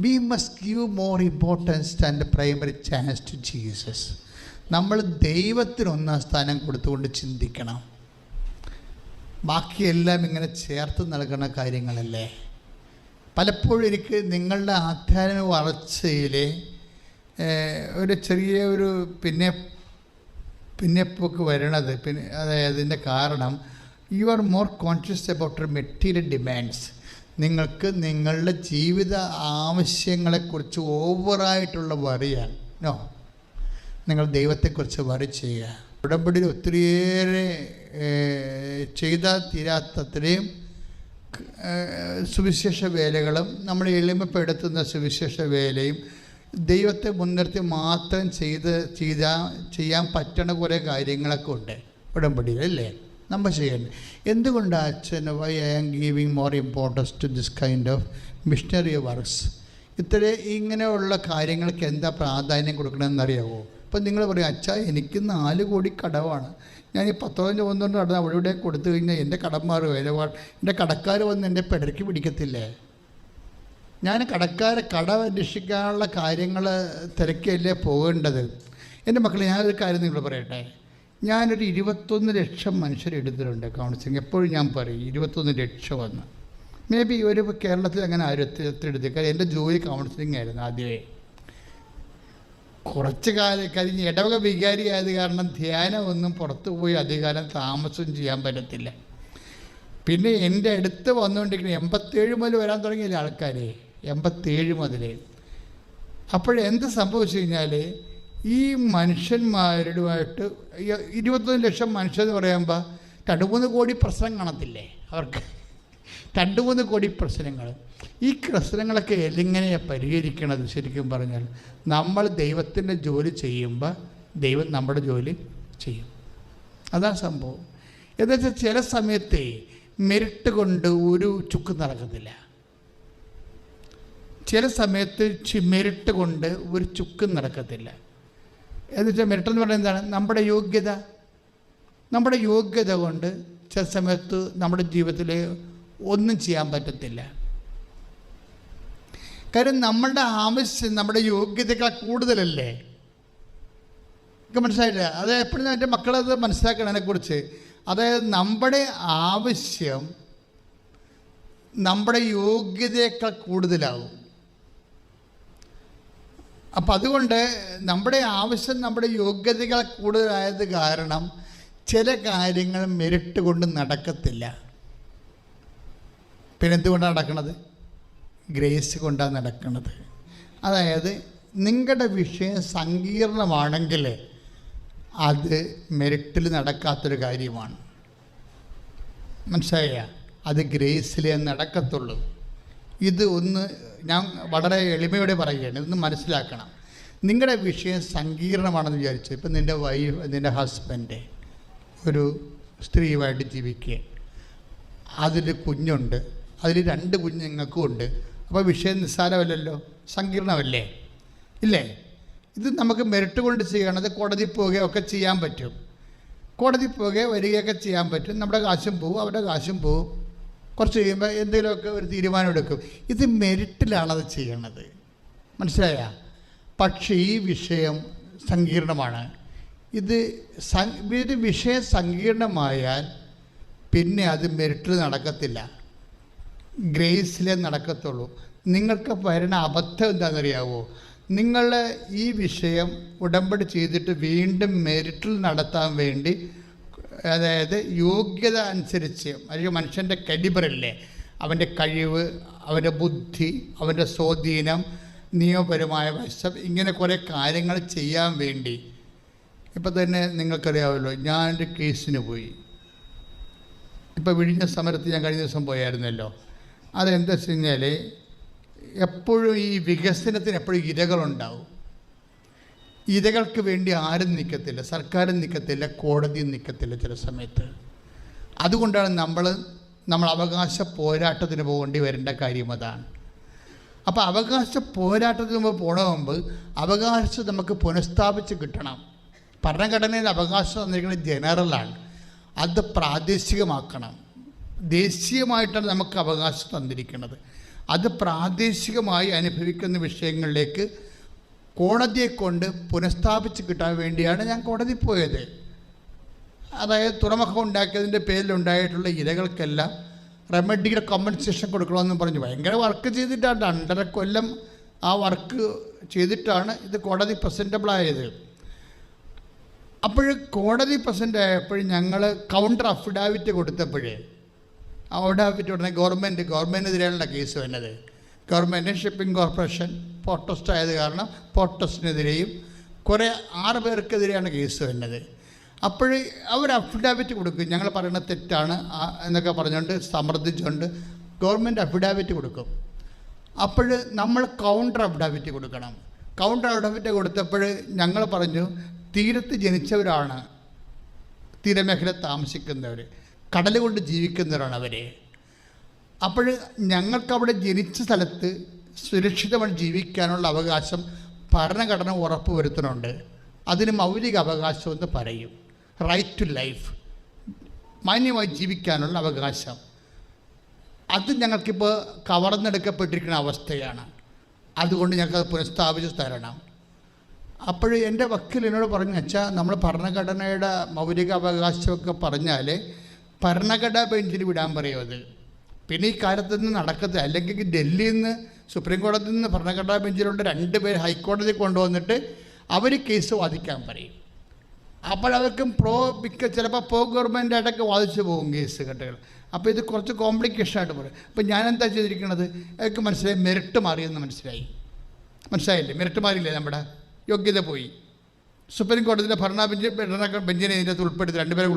We must give more importance and primary chance to Jesus. നമ്മൾ ദൈവത്തിന് ഒന്നാം സ്ഥാനം കൊടുത്തുകൊണ്ട് ചിന്തിക്കണം. ബാക്കിയെല്ലാം ഇങ്ങനെ ചേർത്ത് നൽകുന്ന കാര്യങ്ങളല്ലേ. പലപ്പോഴും എനിക്ക് നിങ്ങളുടെ ആധ്യാത്മിക വളർച്ചയിൽ ഒരു ചെറിയ ഒരു പിന്നെപ്പോക്ക് വരണത് അതായത് അതിൻ്റെ കാരണം you are more conscious about material demands. നിങ്ങൾക്ക് നിങ്ങളുടെ ജീവിത ആവശ്യങ്ങളെക്കുറിച്ച് ഓവറായിട്ടുള്ള വറിയാണ്. നോ, നിങ്ങൾ ദൈവത്തെക്കുറിച്ച് വറി ചെയ്യുക. ഉടമ്പടിയിൽ ഒത്തിരിയേറെ ചെയ്താൽ തീരാത്തത്രയും സുവിശേഷ വേലകളും നമ്മൾ എളിമപ്പെടുത്തുന്ന സുവിശേഷ വേലയും ദൈവത്തെ മുൻനിർത്തി മാത്രം ചെയ്യാൻ പറ്റണ കുറേ കാര്യങ്ങളൊക്കെ ഉണ്ട് ഉടമ്പടിയിൽ, അല്ലേ? നമ്മൾ ചെയ്യണ്ടേ. എന്തുകൊണ്ടാണ് അച്ഛൻ why I am giving more importance to this kind of missionary works? ഇങ്ങനെയുള്ള കാര്യങ്ങൾക്ക് എന്താ പ്രാധാന്യം കൊടുക്കണമെന്നറിയാമോ? ഇപ്പം നിങ്ങൾ പറയും, അച്ഛാ എനിക്ക് 4 കോടി കടവാണ്, ഞാൻ ഈ 10-15 നടന്ന് അവിടെ ഇവിടെ കൊടുത്തു കഴിഞ്ഞാൽ എൻ്റെ കടന്മാർ എൻ്റെ കടക്കാർ വന്ന് എൻ്റെ പെടരയ്ക്ക് പിടിക്കത്തില്ലേ? ഞാൻ കട അന്വേഷിക്കാനുള്ള കാര്യങ്ങൾ തിരക്കിയല്ലേ പോകേണ്ടത്? എൻ്റെ മക്കളെ, ഞാനൊരു കാര്യം നിങ്ങൾ പറയട്ടെ. ഞാനൊരു 21 ലക്ഷം മനുഷ്യരെടുത്തിട്ടുണ്ട് കൗൺസിലിംഗ്. എപ്പോഴും ഞാൻ പറയും 21 ലക്ഷം വന്ന്. മേ ബി ഒരു കേരളത്തിൽ അങ്ങനെ ആരും എടുത്തേക്കാൾ. എൻ്റെ ജോലി കൗൺസിലിംഗ് ആയിരുന്നു ആദ്യമേ. കുറച്ച് കാലം കഴിഞ്ഞ് ഇടവക വികാരിയായത് കാരണം ധ്യാനമൊന്നും പുറത്തു പോയി അധികാരം താമസം ചെയ്യാൻ പറ്റത്തില്ല. പിന്നെ എൻ്റെ അടുത്ത് വന്നുകൊണ്ടിരിക്കുന്ന 87 മുതൽ വരാൻ തുടങ്ങിയില്ല ആൾക്കാർ, 87 മുതൽ. അപ്പോഴെന്ത് സംഭവിച്ചു കഴിഞ്ഞാൽ ഈ മനുഷ്യന്മാരുമായിട്ട് 21 ലക്ഷം മനുഷ്യരെന്ന് പറയുമ്പോൾ 2-3 കോടി പ്രശ്നം കാണത്തില്ലേ അവർക്ക്? 2-3 കോടി പ്രശ്നങ്ങൾ. ഈ പ്രശ്നങ്ങളൊക്കെ എങ്ങനെയാണ് പരിഹരിക്കണത്? ശരിക്കും പറഞ്ഞാൽ നമ്മൾ ദൈവത്തിൻ്റെ ജോലി ചെയ്യുമ്പോൾ ദൈവം നമ്മുടെ ജോലി ചെയ്യും. അതാണ് സംഭവം. എന്നുവെച്ചാൽ ചില സമയത്ത് മെരിട്ട് കൊണ്ട് ഒരു ചുക്ക് നടക്കത്തില്ല. ചില സമയത്ത് മെരിട്ട് കൊണ്ട് ഒരു ചുക്കും നടക്കത്തില്ല. എന്നുവെച്ചാൽ മെരിട്ടെന്ന് പറയുന്നത് എന്താണ്? നമ്മുടെ യോഗ്യത കൊണ്ട് ചില സമയത്ത് നമ്മുടെ ജീവിതത്തിൽ ഒന്നും ചെയ്യാൻ പറ്റത്തില്ല. കാര്യം നമ്മളുടെ ആവശ്യം നമ്മുടെ യോഗ്യതയേക്കാൾ കൂടുതലല്ലേ? ഒക്കെ മനസ്സിലായില്ല? അത് എപ്പോഴും എൻ്റെ മക്കളത് മനസ്സിലാക്കണം അതിനെക്കുറിച്ച്. അതായത് നമ്മുടെ ആവശ്യം നമ്മുടെ യോഗ്യതയേക്കാൾ കൂടുതലാവും. അപ്പം അതുകൊണ്ട് നമ്മുടെ ആവശ്യം നമ്മുടെ യോഗ്യതകൾ കൂടുതലായത് കാരണം ചില കാര്യങ്ങൾ മെരിട്ട് കൊണ്ട് നടക്കത്തില്ല. പിന്നെ എന്തുകൊണ്ടാണ് നടക്കുന്നത്? ഗ്രേസ് കൊണ്ടാണ് നടക്കുന്നത്. അതായത് നിങ്ങളുടെ വിഷയം സങ്കീർണമാണെങ്കിൽ അത് മെരിറ്റിൽ നടക്കാത്തൊരു കാര്യമാണ്. മനസ്സിലായ? അത് ഗ്രേസിലേ നടക്കത്തുള്ളൂ. ഇത് ഒന്ന് ഞാൻ വളരെ എളിമയോടെ പറയുകയാണ്, ഇതൊന്ന് മനസ്സിലാക്കണം. നിങ്ങളുടെ വിഷയം സങ്കീർണമാണെന്ന് വിചാരിച്ചു. ഇപ്പം നിൻ്റെ ഹസ്ബൻഡ് ഒരു സ്ത്രീയുമായിട്ട് ജീവിക്കുക, അതിൽ കുഞ്ഞുണ്ട്, അതിൽ 2 കുഞ്ഞ് നിങ്ങൾക്കും ഉണ്ട്. അപ്പോൾ വിഷയം നിസ്സാരമല്ലല്ലോ, സങ്കീർണമല്ലേ? ഇല്ലേ? ഇത് നമുക്ക് മെറിറ്റ് കൊണ്ട് ചെയ്യണത് കോടതി പോവുകയൊക്കെ ചെയ്യാൻ പറ്റും. കോടതി പോവുകയോ വരികയൊക്കെ ചെയ്യാൻ പറ്റും. നമ്മുടെ കാശും പോവും, അവരുടെ കാശും പോവും. കുറച്ച് കഴിയുമ്പോൾ എന്തെങ്കിലുമൊക്കെ ഒരു തീരുമാനം എടുക്കും. ഇത് മെറിറ്റിലാണത് ചെയ്യണത്. മനസ്സിലായ? പക്ഷേ ഈ വിഷയം സങ്കീർണമാണ്. ഇത് വിഷയം സങ്കീർണമായാൽ പിന്നെ അത് മെറിറ്റിൽ നടക്കത്തില്ല, ഗ്രേസിലേ നടക്കത്തുള്ളൂ. നിങ്ങൾക്ക് വരുന്ന അബദ്ധം എന്താണെന്നറിയാവോ? നിങ്ങൾ ഈ വിഷയം ഉടമ്പടി ചെയ്തിട്ട് വീണ്ടും മെറിറ്റിൽ നടത്താൻ വേണ്ടി, അതായത് യോഗ്യത അനുസരിച്ച്, അല്ലെങ്കിൽ മനുഷ്യൻ്റെ കലിബറില്ലേ, അവൻ്റെ കഴിവ്, അവൻ്റെ ബുദ്ധി, അവൻ്റെ സ്വാധീനം, നിയമപരമായ വശം, ഇങ്ങനെ കുറേ കാര്യങ്ങൾ ചെയ്യാൻ വേണ്ടി. ഇപ്പം തന്നെ നിങ്ങൾക്കറിയാമല്ലോ, ഞാനൊരു കേസിന് പോയി. ഇപ്പോൾ വിഴിഞ്ഞ സമരത്ത് ഞാൻ കഴിഞ്ഞ ദിവസം പോയായിരുന്നല്ലോ. അതെന്താ വെച്ച് കഴിഞ്ഞാൽ എപ്പോഴും ഈ വികസനത്തിന് എപ്പോഴും ഇരകളുണ്ടാവും. ഇരകൾക്ക് വേണ്ടി ആരും നിൽക്കത്തില്ല, സർക്കാരും നിൽക്കത്തില്ല, കോടതിയും നിൽക്കത്തില്ല ചില സമയത്ത്. അതുകൊണ്ടാണ് നമ്മൾ അവകാശ പോരാട്ടത്തിന് പോകേണ്ടി വരേണ്ട കാര്യം അതാണ്. അപ്പോൾ അവകാശ പോരാട്ടത്തിന് മുമ്പ് മുമ്പ് അവകാശം നമുക്ക് പുനഃസ്ഥാപിച്ച് കിട്ടണം. ഭരണഘടനയിൽ അവകാശം തന്നിരിക്കുന്നത് ജനറലാണ്, അത് പ്രാദേശികമാക്കണം. ദേശീയമായിട്ടാണ് നമുക്ക് അവകാശം തന്നിരിക്കുന്നത്. അത് പ്രാദേശികമായി അനുഭവിക്കുന്ന വിഷയങ്ങളിലേക്ക് കോടതിയെ കൊണ്ട് പുനഃസ്ഥാപിച്ച് കിട്ടാൻ വേണ്ടിയാണ് ഞാൻ കോടതി പോയത്. അതായത് തുറമുഖം ഉണ്ടാക്കിയതിൻ്റെ പേരിലുണ്ടായിട്ടുള്ള ഇരകൾക്കെല്ലാം റെമഡിയുടെ കോമ്പൻസേഷൻ കൊടുക്കണമെന്ന് പറഞ്ഞു. ഭയങ്കര വർക്ക് ചെയ്തിട്ടാണ്, 2.5 കൊല്ലം ആ വർക്ക് ചെയ്തിട്ടാണ് ഇത് കോടതി പ്രസൻറ്റബിളായത്. അപ്പോൾ കോടതി പ്രസൻ്റ് ആയപ്പോൾ ഞങ്ങൾ കൗണ്ടർ അഫിഡാവിറ്റ് കൊടുത്തപ്പോഴേ അഫിഡാവിറ്റ് ഉടനെ ഗവൺമെൻറ്റിനെതിരെയുള്ള കേസ് വന്നത്. Government shipping corporation port trust ആയത് കാരണം പോർട്ട് ട്രസ്റ്റിനെതിരെയും കുറേ 6 പേർക്കെതിരെയാണ് കേസ് വന്നത്. അപ്പോൾ അവർ അഫിഡാവിറ്റ് കൊടുക്കും, ഞങ്ങൾ പറയുന്നത് തെറ്റാണ് എന്നൊക്കെ പറഞ്ഞുകൊണ്ട് സമർത്ഥിച്ചുകൊണ്ട് ഗവൺമെൻറ് അഫിഡാവിറ്റ് കൊടുക്കും. അപ്പോൾ നമ്മൾ കൗണ്ടർ അഫിഡാവിറ്റ് കൊടുക്കണം. കൗണ്ടർ അഫിഡാവിറ്റ് കൊടുത്തപ്പോൾ ഞങ്ങൾ പറഞ്ഞു തീരത്ത് ജനിച്ചവരാണ്, തീരമേഖല താമസിക്കുന്നവർ, കടൽ കൊണ്ട് ജീവിക്കുന്നവരാണ് അവർ. അപ്പോൾ ഞങ്ങൾക്കവിടെ ജനിച്ച സ്ഥലത്ത് സുരക്ഷിതമായി ജീവിക്കാനുള്ള അവകാശം ഭരണഘടന ഉറപ്പ് വരുത്തുന്നുണ്ട്. അതിന് മൗലിക അവകാശം എന്ന് പറയും. റൈറ്റ് ടു ലൈഫ്, മാന്യമായി ജീവിക്കാനുള്ള അവകാശം. അത് ഞങ്ങൾക്കിപ്പോൾ കവർന്നെടുക്കപ്പെട്ടിരിക്കുന്ന അവസ്ഥയാണ്. അതുകൊണ്ട് ഞങ്ങൾക്കത് പുനഃസ്ഥാപിച്ച് തരണം. അപ്പോൾ എൻ്റെ വക്കീൽ എന്നോട് പറഞ്ഞു, വെച്ചാൽ നമ്മൾ ഭരണഘടനയുടെ മൗലിക അവകാശമൊക്കെ പറഞ്ഞാൽ ഭരണഘടനാ ബെഞ്ചിൽ വിടാൻ പറയും. അത് പിന്നെ ഈ കാലത്ത് നിന്ന് നടക്കത്തില്ല. അല്ലെങ്കിൽ ഡൽഹിയിൽ നിന്ന് സുപ്രീം കോടതിയിൽ നിന്ന് ഭരണഘടനാ ബെഞ്ചിലുള്ള 2 പേര് ഹൈക്കോടതി കൊണ്ടുവന്നിട്ട് അവർ കേസ് വാദിക്കാൻ പറയും. അപ്പോഴവർക്കും ചിലപ്പോൾ ഗവൺമെൻറ്റായിട്ടൊക്കെ വാദിച്ചു പോകും കേസ് കെട്ടുകൾ. അപ്പോൾ ഇത് കുറച്ച് കോംപ്ലിക്കേഷനായിട്ട് പറയും. അപ്പോൾ ഞാനെന്താ ചെയ്തിരിക്കുന്നത്, എനിക്ക് മനസ്സിലായി, മെറിറ്റ് മാറിയെന്ന് മനസ്സിലായില്ലേ? മെറിറ്റ് മാറിയില്ലേ? നമ്മുടെ യോഗ്യത പോയി. സുപ്രീം കോടതിയിലെ ഭരണ ബെഞ്ചിനെ ഇതിനകത്ത് ഉൾപ്പെടുത്തി 2 പേരെ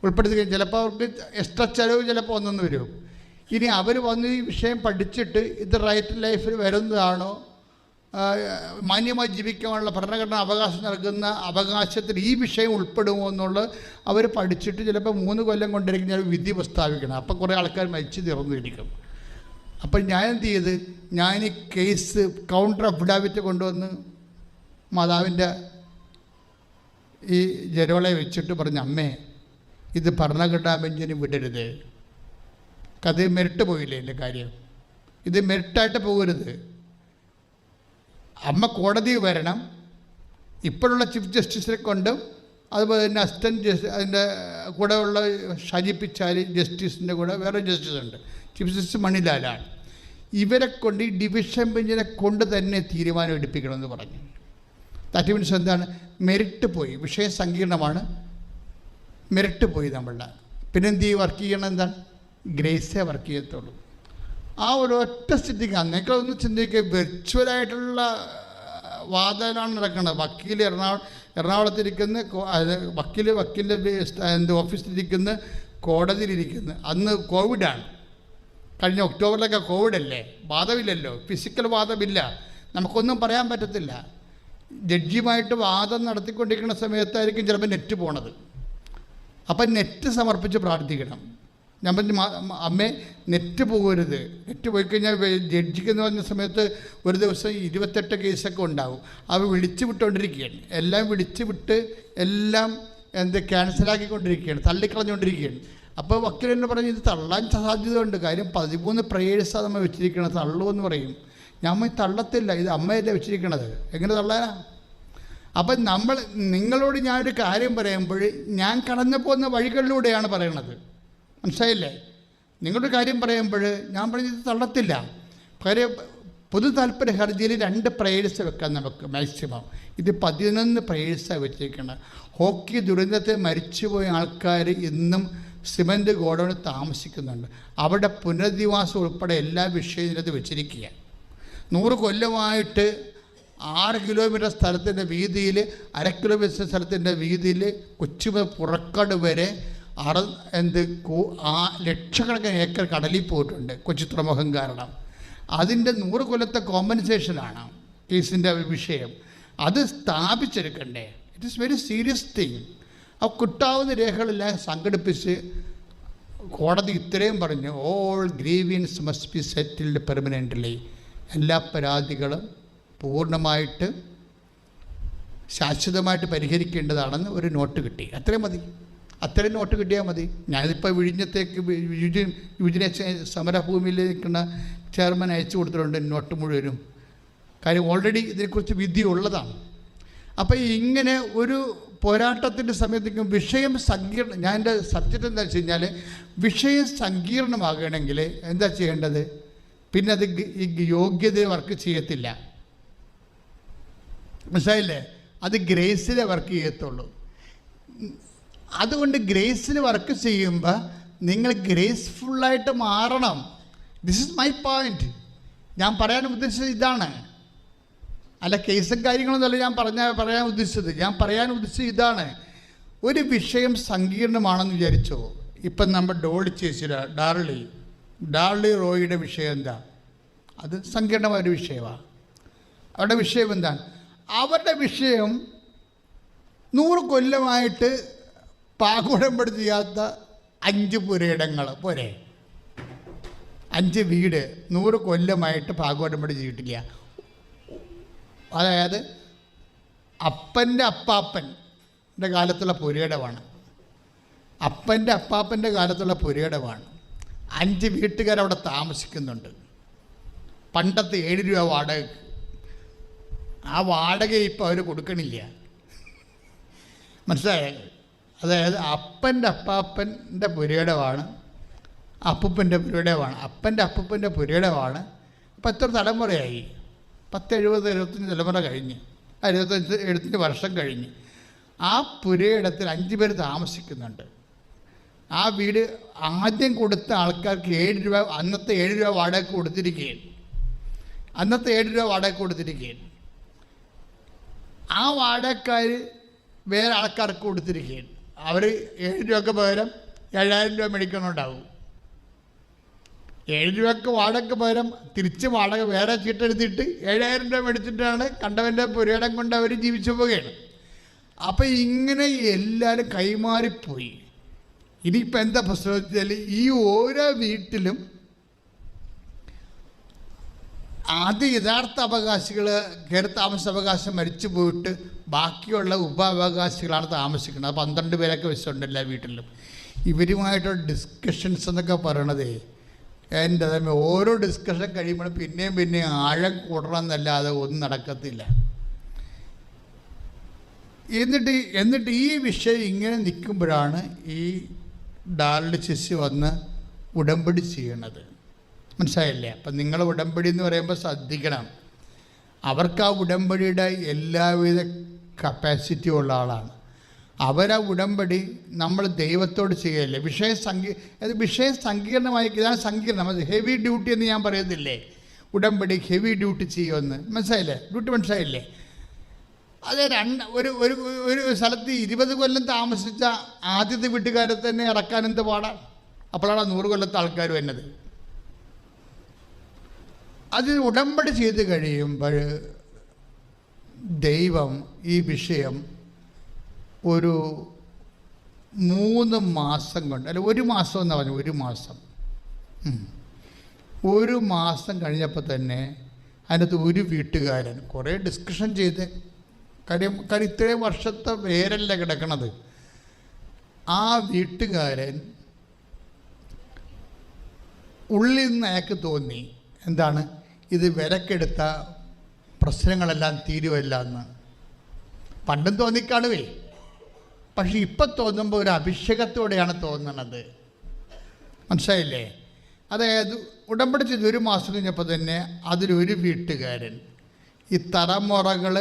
ഉൾപ്പെടുത്തി കഴിഞ്ഞാൽ ചിലപ്പോൾ അവർക്ക് എക്സ്ട്രാ ചിലവ് ചിലപ്പോൾ ഒന്നെന്ന് വരും. ഇനി അവർ വന്ന് ഈ വിഷയം പഠിച്ചിട്ട് ഇത് റൈറ്റ് ലൈഫിൽ വരുന്നതാണോ, മാന്യമായി ജീവിക്കാനുള്ള ഭരണഘടന അവകാശം നൽകുന്ന അവകാശത്തിൽ ഈ വിഷയം ഉൾപ്പെടുമോ എന്നുള്ളത് അവർ പഠിച്ചിട്ട് ചിലപ്പോൾ 3 കൊല്ലം കൊണ്ടിരിക്കും ഞാൻ വിധി പ്രസ്താവിക്കണം. അപ്പോൾ കുറേ ആൾക്കാർ മരിച്ചു തീർന്നിരിക്കും. അപ്പോൾ ഞാൻ എന്ത് ചെയ്ത്, ഞാൻ ഈ കേസ് കൗണ്ടർ അഫിഡാവിറ്റ് കൊണ്ടുവന്ന് മാതാവിൻ്റെ ഈ ജരോളെ വെച്ചിട്ട് പറഞ്ഞു, അമ്മേ ഇത് ഭരണഘടനാ ബെഞ്ചിന് വിടരുത്. കഥ മെറിറ്റ് പോയില്ലേ എൻ്റെ കാര്യം, ഇത് മെറിറ്റായിട്ട് പോകരുത്. അമ്മ കോടതി വരണം, ഇപ്പോഴുള്ള ചീഫ് ജസ്റ്റിസിനെ കൊണ്ടും അതുപോലെ തന്നെ അസിസ്റ്റൻറ്റ് അതിൻ്റെ കൂടെ ഉള്ള ഷാജി പിച്ചാലി ജസ്റ്റിസിൻ്റെ കൂടെ വേറെ ജസ്റ്റിസ് ഉണ്ട്, ചീഫ് ജസ്റ്റിസ് മണിലാലാണ്. ഇവരെ കൊണ്ട് ഈ ഡിവിഷൻ ബെഞ്ചിനെ കൊണ്ട് തന്നെ തീരുമാനം എടുപ്പിക്കണമെന്ന് പറഞ്ഞു. ദാറ്റ് മീൻസ് എന്താണ്, മെറിറ്റ് പോയി, വിഷയം സങ്കീർണമാണ്, മെറിറ്റ് പോയി നമ്മളുടെ. പിന്നെ എന്ത് ചെയ്യും, വർക്ക് ചെയ്യണം, എന്താണ്, ഗ്രേസേ വർക്ക് ചെയ്യത്തുള്ളൂ. ആ ഒരു ഒറ്റ സ്ഥിതിക്ക് അന്നേക്കെ ഒന്ന് ചിന്തിക്കുക, വെർച്വലായിട്ടുള്ള വാദനാണ് നടക്കുന്നത്. വക്കീൽ എറണാകുളത്തിരിക്കുന്ന വക്കീലിൻ്റെ ഓഫീസിലിരിക്കുന്ന, കോടതിയിലിരിക്കുന്നു. അന്ന് കോവിഡാണ്, കഴിഞ്ഞ ഒക്ടോബറിലൊക്കെ കോവിഡല്ലേ, വാദമില്ലല്ലോ, ഫിസിക്കൽ വാദമില്ല, നമുക്കൊന്നും പറയാൻ പറ്റത്തില്ല. ജഡ്ജിയുമായിട്ട് വാദം നടത്തിക്കൊണ്ടിരിക്കുന്ന സമയത്തായിരിക്കും ചിലപ്പോൾ നെറ്റ് പോണത്. അപ്പം നെറ്റ് സമർപ്പിച്ച് പ്രാർത്ഥിക്കണം. ഞാൻ പറഞ്ഞു, അമ്മേ നെറ്റ് പോകരുത്, നെറ്റ് പോയി കഴിഞ്ഞാൽ ജഡ്ജിക്ക് എന്ന് പറഞ്ഞ സമയത്ത് ഒരു ദിവസം 28 കേസൊക്കെ ഉണ്ടാവും. അവർ വിളിച്ചു വിട്ടുകൊണ്ടിരിക്കുകയാണ്, എല്ലാം വിളിച്ചു വിട്ട് എല്ലാം ക്യാൻസലാക്കിക്കൊണ്ടിരിക്കുകയാണ്, തള്ളിക്കളഞ്ഞുകൊണ്ടിരിക്കുകയാണ്. അപ്പോൾ വക്കീൽ എന്ന് പറഞ്ഞ് ഇത് തള്ളാൻ സാധ്യതയുണ്ട്. കാര്യം 13 പ്രേയേഴ്സാണ് നമ്മൾ വെച്ചിരിക്കണത്, തള്ളുമെന്ന് പറയും. ഞാൻ തള്ളത്തില്ല, ഇത് അമ്മയല്ലേ വെച്ചിരിക്കണത്, എങ്ങനെ തള്ളാനാ? അപ്പം നിങ്ങളോട് ഞാനൊരു കാര്യം പറയുമ്പോൾ ഞാൻ കടന്നു പോകുന്ന വഴികളിലൂടെയാണ് പറയണത്, മനസ്സിലായില്ലേ? നിങ്ങളുടെ കാര്യം പറയുമ്പോൾ ഞാൻ പറഞ്ഞത് തള്ളത്തില്ല. കാര്യം പൊതു താല്പര്യ ഹർജിയിൽ 2 പ്രേയേഴ്സ് വെക്കാൻ നമുക്ക് മാക്സിമം. ഇത് 11 പ്രേയേഴ്സാണ് വെച്ചിരിക്കുന്നത്. ഹോക്കി ദുരന്തത്തിൽ മരിച്ചുപോയ ആൾക്കാർ ഇന്നും സിമൻറ്റ് ഗോഡൗണിൽ താമസിക്കുന്നുണ്ട്. അവിടെ പുനരധിവാസം ഉൾപ്പെടെ എല്ലാ വിഷയവും ഇതിനകത്ത് വെച്ചിരിക്കുകയാണ്. 100 കൊല്ലമായിട്ട് 6 കിലോമീറ്റർ സ്ഥലത്തിൻ്റെ വീതിയിൽ, 1/2 കിലോമീറ്റർ സ്ഥലത്തിൻ്റെ വീതിയിൽ കൊച്ചി പുറക്കാട് വരെ ലക്ഷക്കണക്കിന് ഏക്കർ കടലിൽ പോയിട്ടുണ്ട് കൊച്ചി തുറമുഖം കാരണം. അതിൻ്റെ 100 കൊല്ലത്തെ കോമ്പൻസേഷനാണ് കേസിൻ്റെ വിഷയം. അത് സ്ഥാപിച്ചെടുക്കണ്ടേ? It is very serious thing. ആ കിട്ടാവുന്ന രേഖകളെല്ലാം സംഘടിപ്പിച്ച് കോടതി ഇത്രയും പറഞ്ഞു, all grievance must be settled permanently. എല്ലാ പരാതികളും പൂർണ്ണമായിട്ട് ശാശ്വതമായിട്ട് പരിഹരിക്കേണ്ടതാണെന്ന് ഒരു നോട്ട് കിട്ടി. അത്രയും മതി, അത്രയും നോട്ട് കിട്ടിയാൽ മതി. ഞാനിപ്പോൾ വിഴിഞ്ഞത്തേക്ക് യുവജന സമരഭൂമിയിൽ നിൽക്കുന്ന ചെയർമാൻ അയച്ചു കൊടുത്തിട്ടുണ്ട് നോട്ട് മുഴുവനും. കാര്യം ഓൾറെഡി ഇതിനെക്കുറിച്ച് വിധി ഉള്ളതാണ്. അപ്പോൾ ഇങ്ങനെ ഒരു പോരാട്ടത്തിൻ്റെ സമയത്തേക്കും വിഷയം സങ്കീർണം, ഞാൻ എൻ്റെ സബ്ജക്റ്റ് എന്താ വെച്ച് കഴിഞ്ഞാൽ, വിഷയം സങ്കീർണമാകണമെങ്കിൽ എന്താ ചെയ്യേണ്ടത്? പിന്നെ അത് ഈ യോഗ്യത വർക്ക് ചെയ്യത്തില്ല. മനസ്സിലായില്ലേ? അത് ഗ്രേസിലെ വർക്ക് ചെയ്യത്തുള്ളൂ. അതുകൊണ്ട് ഗ്രേസിൽ വർക്ക് ചെയ്യുമ്പോൾ നിങ്ങൾ ഗ്രേസ്ഫുള്ളായിട്ട് മാറണം. This is my point. ഞാൻ പറയാൻ ഉദ്ദേശിച്ചത് ഇതാണ്. അല്ല കേസും കാര്യങ്ങളൊന്നുമല്ല പറയാൻ ഉദ്ദേശിച്ചത്. ഞാൻ പറയാൻ ഉദ്ദേശിച്ചത് ഇതാണ്. ഒരു വിഷയം സങ്കീർണമാണെന്ന് വിചാരിച്ചോ. ഇപ്പം നമ്മൾ ഡാർലി റോയിയുടെ വിഷയം എന്താ? അത് സങ്കീർണമായൊരു വിഷയമാണ്. അവരുടെ വിഷയം എന്താണ്? അവരുടെ വിഷയം 100 കൊല്ലമായിട്ട് പാകോടമ്പടി ചെയ്യാത്ത 5 പുരയിടങ്ങൾ പോരെ, 5 വീട് 100 കൊല്ലമായിട്ട് പാകോടമ്പടി ചെയ്തിട്ടില്ല. അതായത് അപ്പൻ്റെ അപ്പാപ്പൻ്റെ കാലത്തുള്ള പുരയിടമാണ്. അപ്പൻ്റെ അപ്പാപ്പൻ്റെ കാലത്തുള്ള പുരയിടമാണ്. 5 വീട്ടുകാരവിടെ താമസിക്കുന്നുണ്ട്. പണ്ടത്തെ 7 രൂപ വാടക. ആ വാടക ഇപ്പോൾ അവർ കൊടുക്കണില്ല. മനസ്സിലായോ? അതായത് അപ്പൻ്റെ അപ്പാപ്പൻ്റെ പുരയിടമാണ്, അപ്പൂപ്പൻ്റെ പുരയിടമാണ്, അപ്പൻ്റെ അപ്പൂപ്പൻ്റെ പുരയിടമാണ്. അപ്പം എത്ര തലമുറയായി? 10-70-75 തലമുറ കഴിഞ്ഞ്, 75 വർഷം കഴിഞ്ഞ് ആ പുരയിടത്തിൽ 5 പേര് താമസിക്കുന്നുണ്ട്. ആ വീട് ആദ്യം കൊടുത്ത ആൾക്കാർക്ക് 7 രൂപ, അന്നത്തെ 7 രൂപ വാടക കൊടുത്തിരിക്കുകയാണ്. ആ വാടകക്കാർ വേറെ ആൾക്കാർക്ക് കൊടുത്തിരിക്കുകയാണ്. അവർ 7 രൂപയ്ക്ക് പകരം 7000 രൂപ മേടിക്കണുണ്ടാവും. 7 രൂപയ്ക്ക് വാടകയ്ക്ക് പകരം തിരിച്ച് വാടക വേറെ ചീട്ടെടുത്തിട്ട് 7000 രൂപ മേടിച്ചിട്ടാണ് കണ്ടവൻ്റെ പുരയിടം കൊണ്ട് അവർ ജീവിച്ചു പോവുകയാണ്. അപ്പം ഇങ്ങനെ എല്ലാവരും കൈമാറിപ്പോയി. ഇനിയിപ്പോൾ എന്താ പ്രശ്നം വെച്ചാൽ, ഈ ഓരോ വീട്ടിലും ആദ്യ യഥാർത്ഥ അവകാശികൾ കയറി താമസാവകാശം മരിച്ചു പോയിട്ട് ബാക്കിയുള്ള ഉപഅവകാശികളാണ് താമസിക്കുന്നത്. 12 പേരൊക്കെ വെച്ചിട്ടുണ്ട് എല്ലാ വീട്ടിലും. ഇവരുമായിട്ടുള്ള ഡിസ്കഷൻസ് എന്നൊക്കെ പറയണതേ എൻ്റെ തന്നെ ഓരോ ഡിസ്കഷൻ കഴിയുമ്പോൾ പിന്നെയും ആഴം കൂടണം എന്നല്ലാതെ ഒന്നും നടക്കത്തില്ല. എന്നിട്ട് ഈ വിഷയം ഇങ്ങനെ നിൽക്കുമ്പോഴാണ് ഈ ഡാർലി ചെസ്സി വന്ന് ഉടമ്പടി ചെയ്യണത്. മനസ്സിലായില്ലേ? അപ്പം നിങ്ങൾ ഉടമ്പടി എന്ന് പറയുമ്പോൾ ശ്രദ്ധിക്കണം. അവർക്ക് ആ ഉടമ്പടിയുടെ എല്ലാവിധ കപ്പാസിറ്റി ഉള്ള ആളാണ്. അവരാ ഉടമ്പടി നമ്മൾ ദൈവത്തോട് ചെയ്യല്ലേ. വിഷയം സങ്കീർണമായി, ഇതാണ് സങ്കീർണം. അത് ഹെവി ഡ്യൂട്ടി എന്ന് ഞാൻ പറയത്തില്ലേ, ഉടമ്പടി ഹെവി ഡ്യൂട്ടി ചെയ്യുമെന്ന്. മനസ്സിലായില്ലേ? ഡ്യൂട്ടി മനസ്സിലായില്ലേ? അത് ഒരു സ്ഥലത്ത് 20 കൊല്ലം താമസിച്ച ആദ്യത്തെ വീട്ടുകാരെ തന്നെ ഇറക്കാൻ എന്ത് പാടാണ്. അപ്പോഴാണ് 100 കൊല്ലത്തെ ആൾക്കാർ വരുന്നത്. അത് ഉടമ്പടി ചെയ്ത് കഴിയുമ്പോൾ ദൈവം ഈ വിഷയം ഒരു 3 മാസം കൊണ്ട്, അല്ല 1 മാസം എന്നാണ് പറഞ്ഞു, 1 മാസം കഴിഞ്ഞപ്പോൾ തന്നെ അതിനകത്ത് ഒരു വീട്ടുകാരൻ കുറേ ഡിസ്കഷൻ ചെയ്ത്, കാര്യം ഇത്രയും വർഷത്തെ വേരല്ല കിടക്കണത്. ആ വീട്ടുകാരൻ ഉള്ളിൽ നിന്ന് അയാൾക്ക് തോന്നി, എന്താണ്, ഇത് വിലക്കെടുത്ത പ്രശ്നങ്ങളെല്ലാം തീരുവല്ല എന്ന്. പണ്ടും തോന്നിക്കാണുവേ, പക്ഷെ ഇപ്പം തോന്നുമ്പോൾ ഒരു അഭിഷേകത്തോടെയാണ് തോന്നണത്. മനസ്സിലായില്ലേ? അതായത് ഉടമ്പടി ചെയ്ത് 1 മാസം കഴിഞ്ഞപ്പോൾ തന്നെ അതിലൊരു വീട്ടുകാരൻ ഈ തലമുറകൾ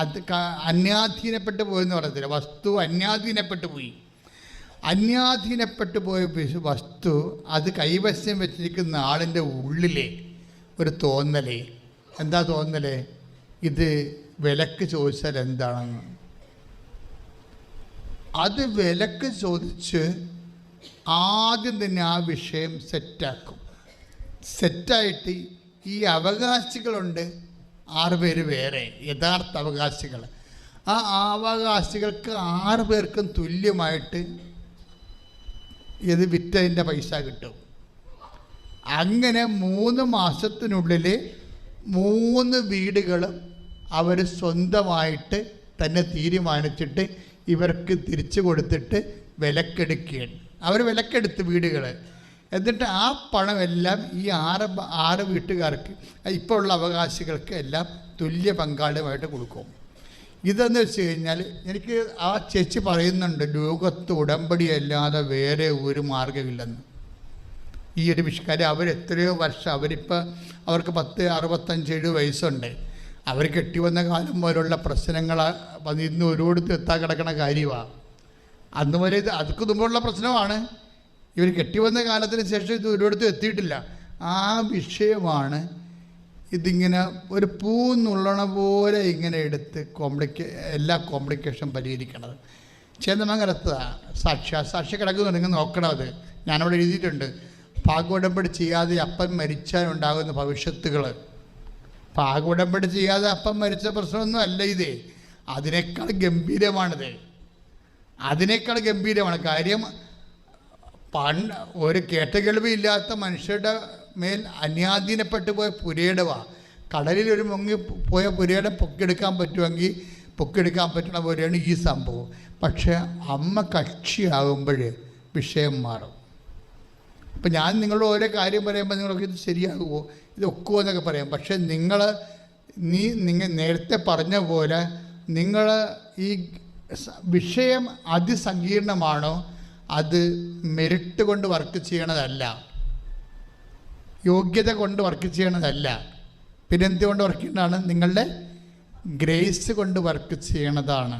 അത് അന്യാധീനപ്പെട്ടു പോയെന്ന് പറയത്തില്ല, വസ്തു അന്യാധീനപ്പെട്ടു പോയ വസ്തു അത് കൈവശം വെച്ചിരിക്കുന്ന ആളിൻ്റെ ഉള്ളിലെ ഒരു തോന്നലേ. എന്താ തോന്നലേ? ഇത് വിലക്ക് ചോദിച്ചാൽ എന്താണെന്ന്. അത് വിലക്ക് ചോദിച്ച് ആദ്യം തന്നെ ആ വിഷയം സെറ്റാക്കും. സെറ്റായിട്ട് ഈ അവകാശികളുണ്ട് 6 പേര് വേറെ, യഥാർത്ഥ അവകാശികൾ. ആ അവകാശികൾക്ക് 6 പേർക്കും തുല്യമായിട്ട് ഇത് വിറ്റതിൻ്റെ പൈസ കിട്ടും. അങ്ങനെ 3 മാസത്തിനുള്ളിൽ 3 വീടുകളും അവർ സ്വന്തമായിട്ട് തന്നെ തീരുമാനിച്ചിട്ട് ഇവർക്ക് തിരിച്ചു കൊടുത്തിട്ട് വിലക്കെടുക്കുകയാണ്. അവർ വിലക്കെടുത്ത് വീടുകൾ, എന്നിട്ട് ആ പണമെല്ലാം ഈ 6 വീട്ടുകാർക്ക്, ഇപ്പോൾ ഉള്ള അവകാശികൾക്ക് എല്ലാം തുല്യ പങ്കാളിയുമായിട്ട് കൊടുക്കും. ഇതെന്ന് വെച്ച് കഴിഞ്ഞാൽ, എനിക്ക് ആ ചേച്ചി പറയുന്നുണ്ട്, ലോകത്ത് ഉടമ്പടി അല്ലാതെ വേറെ ഒരു മാർഗ്ഗമില്ലെന്ന്. ഈ ഒരു വിഷയക്കാർ അവരെത്രയോ വർഷം, അവർക്ക് 65-70 വയസ്സുണ്ട്. അവർ കെട്ടിവന്ന കാലം മുതലുള്ള പ്രശ്നങ്ങൾ ഇന്ന് ഒരിടത്ത് എത്താൻ കിടക്കണ കാര്യമാണ്. അന്ന് വരെ ഇത് അതൊക്കെ മുമ്പുള്ള പ്രശ്നമാണ്. ഇവർ കെട്ടിവന്ന കാലത്തിന് ശേഷം ഇത് ഒരിടത്തും എത്തിയിട്ടില്ല. ആ വിഷയമാണ് ഇതിങ്ങനെ ഒരു പൂ നുള്ളണ പോലെ ഇങ്ങനെ എടുത്ത് എല്ലാ കോംപ്ലിക്കേഷൻ പരിഹരിക്കണത്. ചേന്നമംഗലത്താണ് സാക്ഷി കിടക്കുന്നു, നിങ്ങൾ നോക്കണം. അത് ഞാനവിടെ എഴുതിയിട്ടുണ്ട്. പാകോടമ്പടി ചെയ്യാതെ അപ്പൻ മരിച്ചാൽ ഉണ്ടാകുന്ന ഭവിഷ്യത്തുകൾ. പാകോടമ്പടി ചെയ്യാതെ അപ്പം മരിച്ച പ്രശ്നമൊന്നും അല്ല ഇത്. അതിനേക്കാൾ ഗംഭീരമാണിത്. അതിനേക്കാൾ ഗംഭീരമാണ് കാര്യം. ഒരു കേട്ടകേൾവിയില്ലാത്ത മനുഷ്യരുടെ മേൽ അന്യാധീനപ്പെട്ടു പോയ പുരയിടവാ. കടലിൽ ഒരു മുങ്ങി പോയ പുരയുടെ പൊക്കെടുക്കാൻ പറ്റണ പോലെയാണ് ഈ സംഭവം. പക്ഷേ അമ്മ കക്ഷിയാകുമ്പോൾ വിഷയം മാറും. ഇപ്പം ഞാൻ നിങ്ങളോട് ഓരോ കാര്യം പറയുമ്പോൾ നിങ്ങളൊക്കെ ഇത് ശരിയാകുമോ, ഇത് ഒക്കുമോ എന്നൊക്കെ പറയാം. പക്ഷേ നിങ്ങൾ നേരത്തെ പറഞ്ഞ പോലെ നിങ്ങൾ ഈ വിഷയം അതിസങ്കീർണമാണോ, അത് മെറിറ്റ് കൊണ്ട് വർക്ക് ചെയ്യണതല്ല, യോഗ്യത കൊണ്ട് വർക്ക് ചെയ്യണതല്ല. പിന്നെ എന്തുകൊണ്ട് വർക്ക് ചെയ്യണതാണ്? നിങ്ങളുടെ ഗ്രേസ് കൊണ്ട് വർക്ക് ചെയ്യണതാണ്.